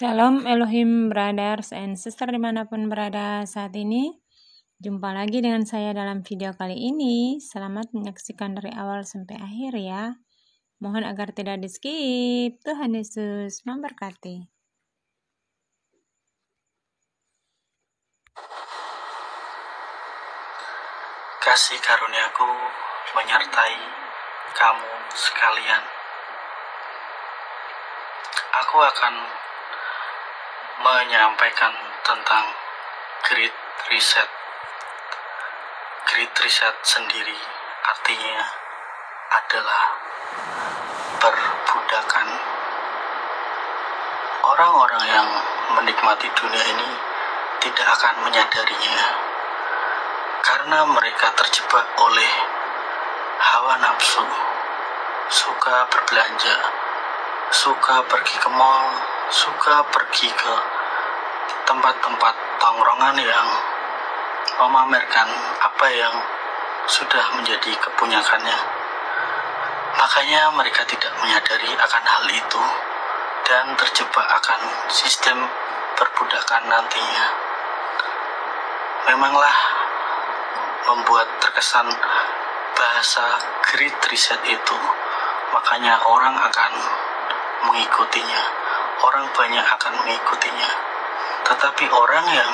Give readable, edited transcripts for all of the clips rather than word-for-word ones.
Shalom Elohim Brothers and Sister dimanapun berada saat ini. Jumpa lagi dengan saya dalam video kali ini. Selamat menyaksikan dari awal sampai akhir ya. Mohon agar tidak di skip. Tuhan Yesus memberkati. Kasih karuniaku menyertai kamu sekalian. Aku akan menyampaikan tentang Great Reset. Great Reset sendiri artinya adalah perbudakan. Orang-orang yang menikmati dunia ini tidak akan menyadarinya, karena mereka terjebak oleh hawa nafsu, suka berbelanja, suka pergi ke mall, suka pergi ke tempat-tempat tongkrongan yang memamerkan apa yang sudah menjadi kepunyakannya. Makanya mereka tidak menyadari akan hal itu dan terjebak akan sistem perbudakan nantinya. Memanglah membuat terkesan bahasa Great Reset itu, makanya orang akan mengikutinya, orang banyak akan mengikutinya. Tetapi orang yang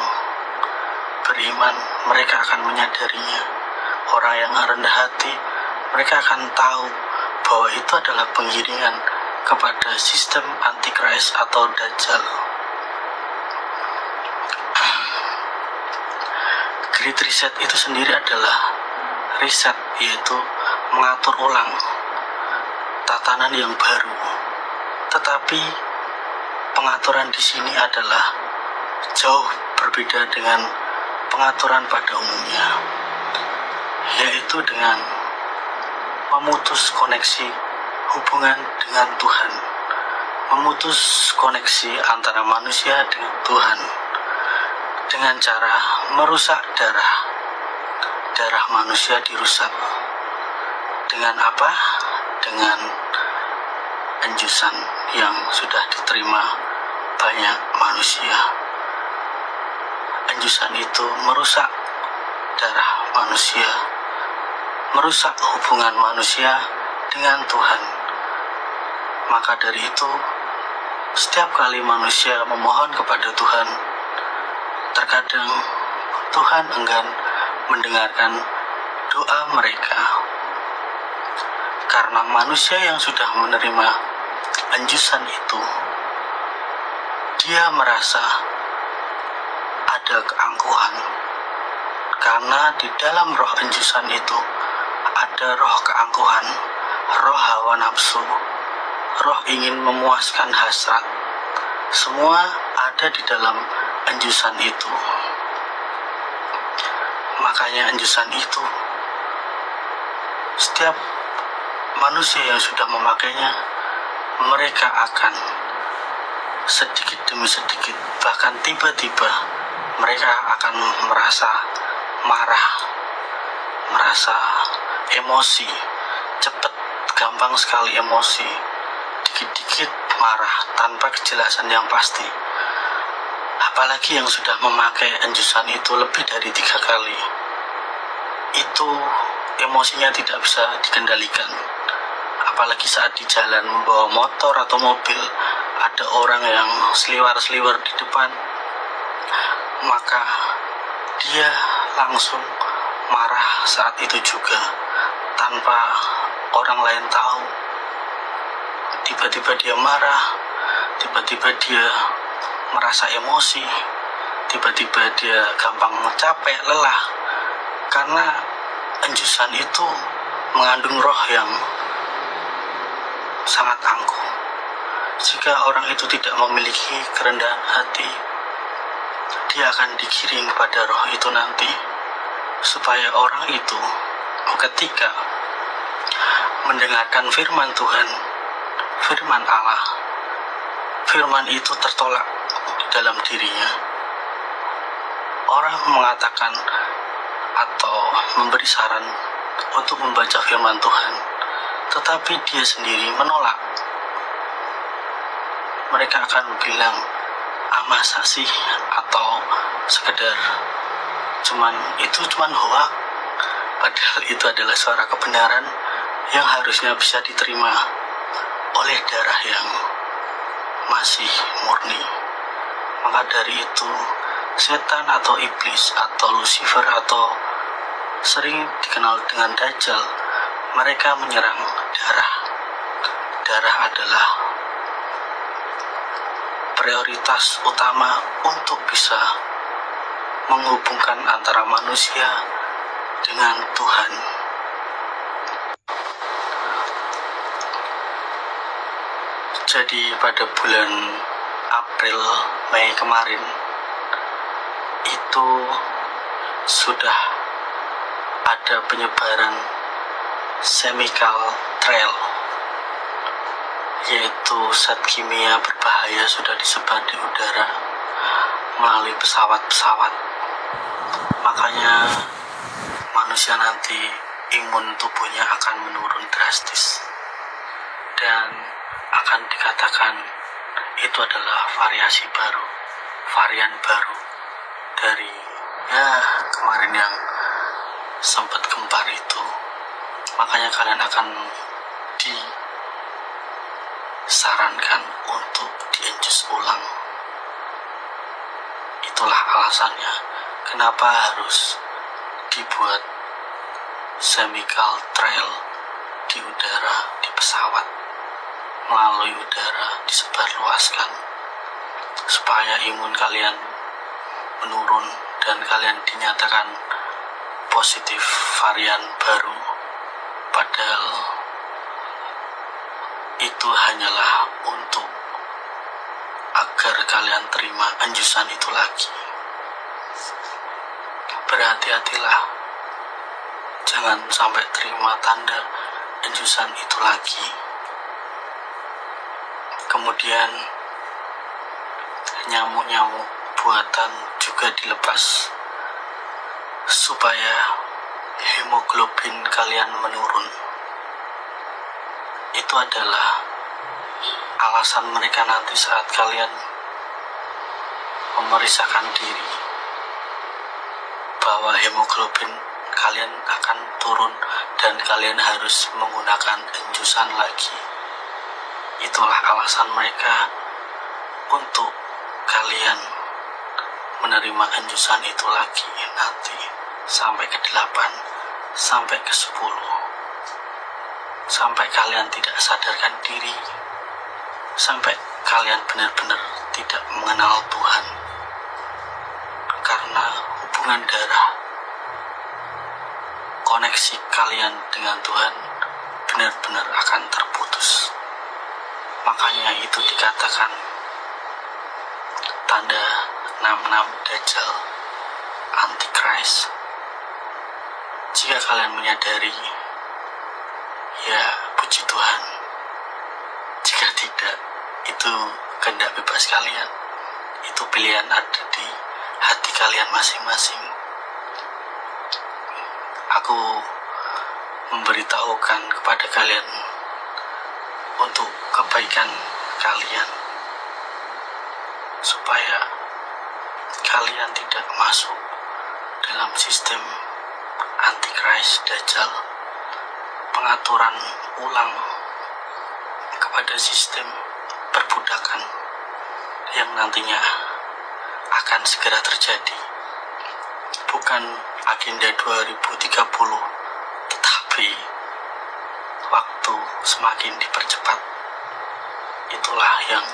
beriman, mereka akan menyadarinya. Orang yang rendah hati, mereka akan tahu bahwa itu adalah penggiringan kepada sistem Antikris atau Dajjal. Great Reset itu sendiri adalah reset, yaitu mengatur ulang tatanan yang baru. Tetapi pengaturan di sini adalah jauh berbeda dengan pengaturan pada umumnya, yaitu dengan memutus koneksi hubungan dengan Tuhan, memutus koneksi antara manusia dengan Tuhan dengan cara merusak darah manusia dirusak. Dengan apa? Dengan anjusan yang sudah diterima banyak manusia. Anjusan itu merusak darah manusia, merusak hubungan manusia dengan Tuhan. Maka dari itu, setiap kali manusia memohon kepada Tuhan, terkadang Tuhan enggan mendengarkan doa mereka, karena manusia yang sudah menerima anjusan itu, dia merasa ada keangkuhan, karena di dalam roh anjusan itu ada roh keangkuhan, roh hawa nafsu, roh ingin memuaskan hasrat. Semua ada di dalam anjusan itu. Makanya anjusan itu, setiap manusia yang sudah memakainya, mereka akan sedikit demi sedikit, bahkan tiba-tiba mereka akan merasa marah, merasa emosi, cepat, gampang sekali emosi, dikit-dikit marah tanpa kejelasan yang pasti. Apalagi yang sudah memakai anjusan itu lebih dari 3 kali, itu emosinya tidak bisa dikendalikan. Apalagi saat di jalan membawa motor atau mobil, ada orang yang seliwar-seliwar di depan, maka dia langsung marah saat itu juga, tanpa orang lain tahu. Tiba-tiba dia marah, tiba-tiba dia merasa emosi, tiba-tiba dia gampang capek, lelah, karena anjusan itu mengandung roh yang sangat angkuh. Jika orang itu tidak memiliki kerendahan hati, dia akan digiring kepada roh itu nanti, supaya orang itu ketika mendengarkan firman Tuhan, firman Allah, firman itu tertolak dalam dirinya. Orang mengatakan atau memberi saran untuk membaca firman Tuhan, tetapi dia sendiri menolak. Mereka akan bilang, masa sih, atau sekedar cuman hoak, padahal itu adalah suara kebenaran yang harusnya bisa diterima oleh darah yang masih murni. Maka dari itu, setan atau iblis atau Lucifer atau sering dikenal dengan Dajjal, mereka menyerang darah. Darah adalah prioritas utama untuk bisa menghubungkan antara manusia dengan Tuhan. Jadi pada bulan April, Mei kemarin itu sudah ada penyebaran chemical trail, yaitu zat kimia berbahaya sudah disebar di udara melalui pesawat-pesawat. Makanya manusia nanti imun tubuhnya akan menurun drastis dan akan dikatakan itu adalah varian baru dari kemarin yang sempat gempar itu. Makanya kalian akan disarankan untuk dienjus ulang. Itulah alasannya kenapa harus dibuat chemical trail di udara, di pesawat, melalui udara disebarluaskan supaya imun kalian menurun dan kalian dinyatakan positif varian baru, padahal itu hanyalah untuk agar kalian terima anjusan itu lagi. Berhati-hatilah, jangan sampai terima tanda anjusan itu lagi. Kemudian nyamuk-nyamuk buatan juga dilepas supaya hemoglobin kalian menurun. Itu adalah alasan mereka nanti saat kalian memeriksakan diri bahwa hemoglobin kalian akan turun dan kalian harus menggunakan anjusan lagi. Itulah alasan mereka untuk kalian menerima anjusan itu lagi nanti sampai ke 8, sampai ke 10, sampai kalian tidak sadarkan diri, sampai kalian benar-benar tidak mengenal Tuhan, karena hubungan darah, koneksi kalian dengan Tuhan benar-benar akan terputus. Makanya itu dikatakan tanda 66 Dajjal, Antichrist. Jika kalian menyadari, ya puji Tuhan. Jika tidak, itu kehendak bebas kalian. Itu pilihan ada di hati kalian masing-masing. Aku memberitahukan kepada kalian untuk kebaikan kalian, supaya kalian tidak masuk dalam sistem Antichrist Dajjal, pengaturan ulang kepada sistem perbudakan yang nantinya akan segera terjadi. Bukan agenda 2030, tetapi waktu semakin dipercepat. Itulah yang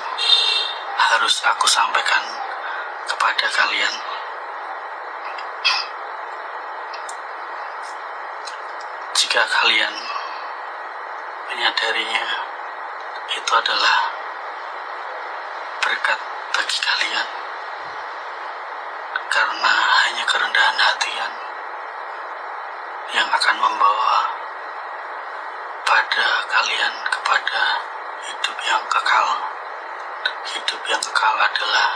harus aku sampaikan kepada kalian. Jika kalian menyadarinya, itu adalah berkat bagi kalian, karena hanya kerendahan hatian yang akan membawa pada kalian kepada hidup yang kekal. Hidup yang kekal adalah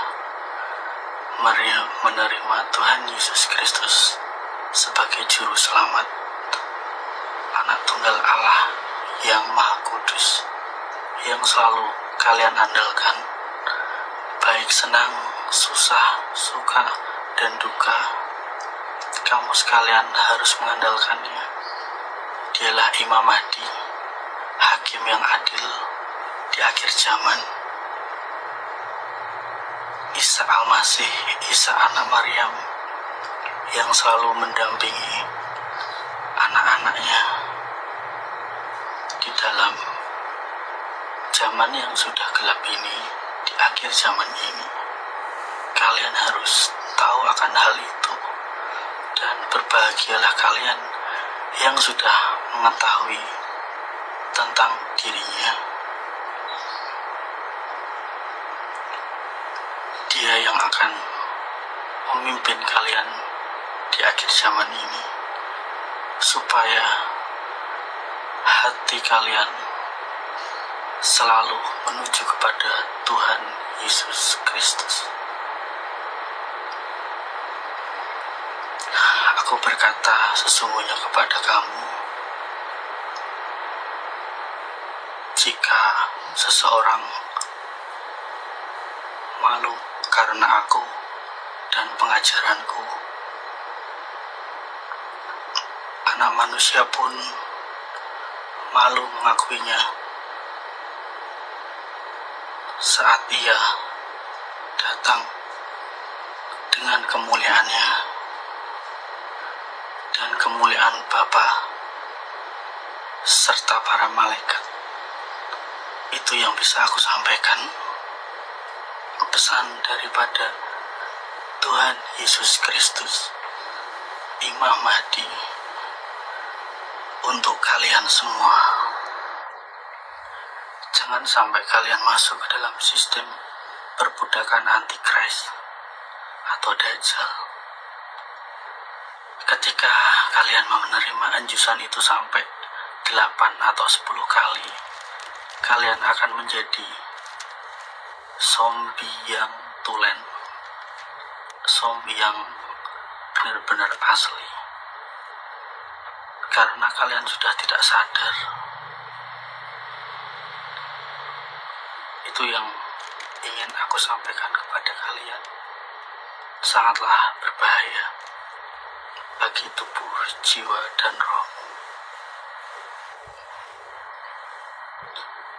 menerima Tuhan Yesus Kristus sebagai juru selamat, Anak Tunggal Allah yang Maha Kudus, yang selalu kalian andalkan, baik senang susah, suka, dan duka, kamu sekalian harus mengandalkannya. Dialah Imam Mahdi, hakim yang adil di akhir zaman. Isa Al-Masih, Isa anak Maryam, yang selalu mendampingi anak-anaknya di dalam zaman yang sudah gelap ini, di akhir zaman ini. Kalian harus tahu akan hal itu, dan berbahagialah kalian yang sudah mengetahui tentang dirinya. Dia yang akan memimpin kalian di akhir zaman ini, supaya hati kalian selalu menuju kepada Tuhan Yesus Kristus. Aku berkata sesungguhnya kepada kamu, jika seseorang malu karena aku dan pengajaranku, anak manusia pun malu mengakuinya saat ia datang dengan kemuliaannya dan kemuliaan Bapa serta para malaikat. Itu yang bisa aku sampaikan, pesan daripada Tuhan Yesus Kristus, Imam Mahdi, untuk kalian semua. Jangan sampai kalian masuk ke dalam sistem perbudakan antikris atau Dajjal. Ketika kalian menerima anjusan itu sampai 8 atau 10 kali, kalian akan menjadi zombie yang tulen, zombie yang benar-benar asli, karena kalian sudah tidak sadar. Itu yang ingin aku sampaikan kepada kalian. Sangatlah berbahaya bagi tubuh, jiwa, dan roh.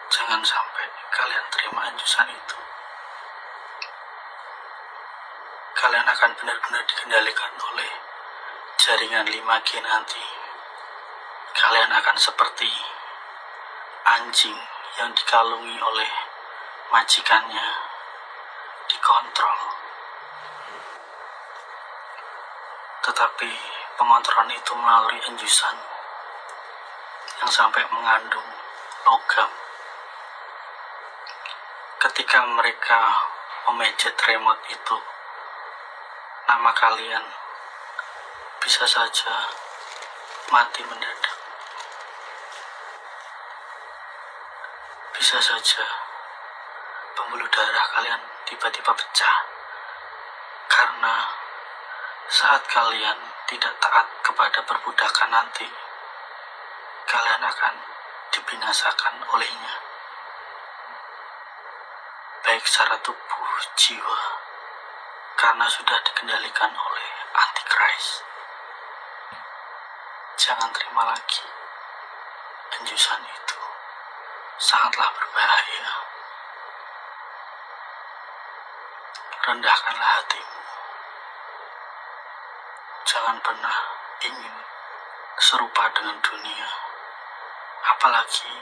Jangan sampai kalian terima anjusan itu. Kalian akan benar-benar dikendalikan oleh jaringan 5G nanti. Kalian akan seperti anjing yang dikalungi oleh majikannya, dikontrol. Tetapi pengontrolan itu melalui anjusan yang sampai mengandung logam. Ketika mereka memencet remote itu, nama kalian bisa saja mati mendadak. Bisa saja pembuluh darah kalian tiba-tiba pecah, karena saat kalian tidak taat kepada perbudakan nanti, kalian akan dibinasakan olehnya, baik secara tubuh, jiwa, karena sudah dikendalikan oleh antikris. Jangan terima lagi anjusan itu, sangatlah berbahaya. Rendahkanlah hatimu. Jangan pernah ingin serupa dengan dunia, apalagi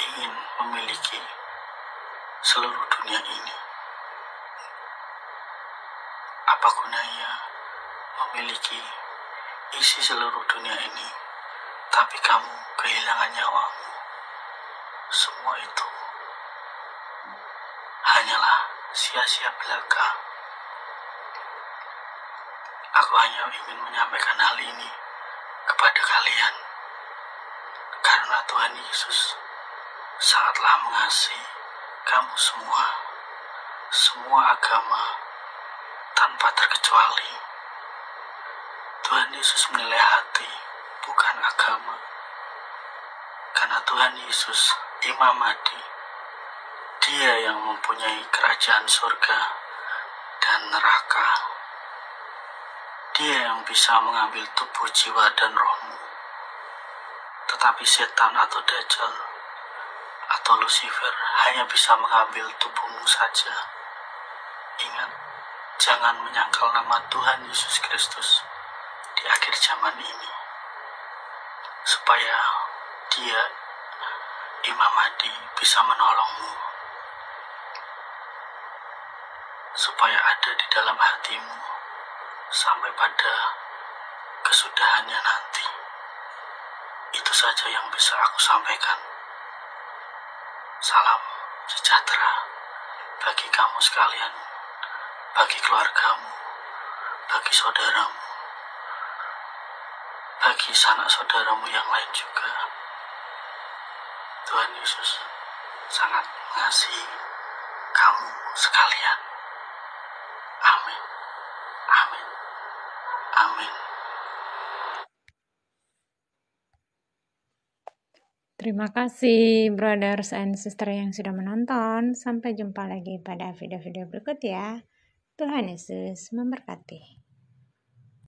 ingin memiliki seluruh dunia ini. Apa gunanya memiliki isi seluruh dunia ini, tapi kamu kehilangan nyawamu? Semua itu hanyalah sia-sia belaka. Aku hanya ingin menyampaikan hal ini kepada kalian, karena Tuhan Yesus sangatlah mengasihi kamu semua, semua agama tanpa terkecuali. Tuhan Yesus menilai hati, bukan agama. Karena Tuhan Yesus, Imam Mahdi, Dia yang mempunyai kerajaan surga dan neraka. Dia yang bisa mengambil tubuh, jiwa, dan rohmu. Tetapi setan atau Dajjal atau Lucifer hanya bisa mengambil tubuhmu saja. Ingat, jangan menyangkal nama Tuhan Yesus Kristus di akhir zaman ini, supaya Dia, Imam Mahdi, bisa menolongmu, supaya ada di dalam hatimu sampai pada kesudahannya nanti. Itu saja yang bisa aku sampaikan. Salam sejahtera bagi kamu sekalian, bagi keluargamu, bagi saudaramu, bagi sanak saudaramu yang lain juga. Tuhan Yesus sangat mengasihi kamu sekalian. Amin. Amin. Amin. Terima kasih brothers and sister yang sudah menonton. Sampai jumpa lagi pada video-video berikut ya. Tuhan Yesus memberkati.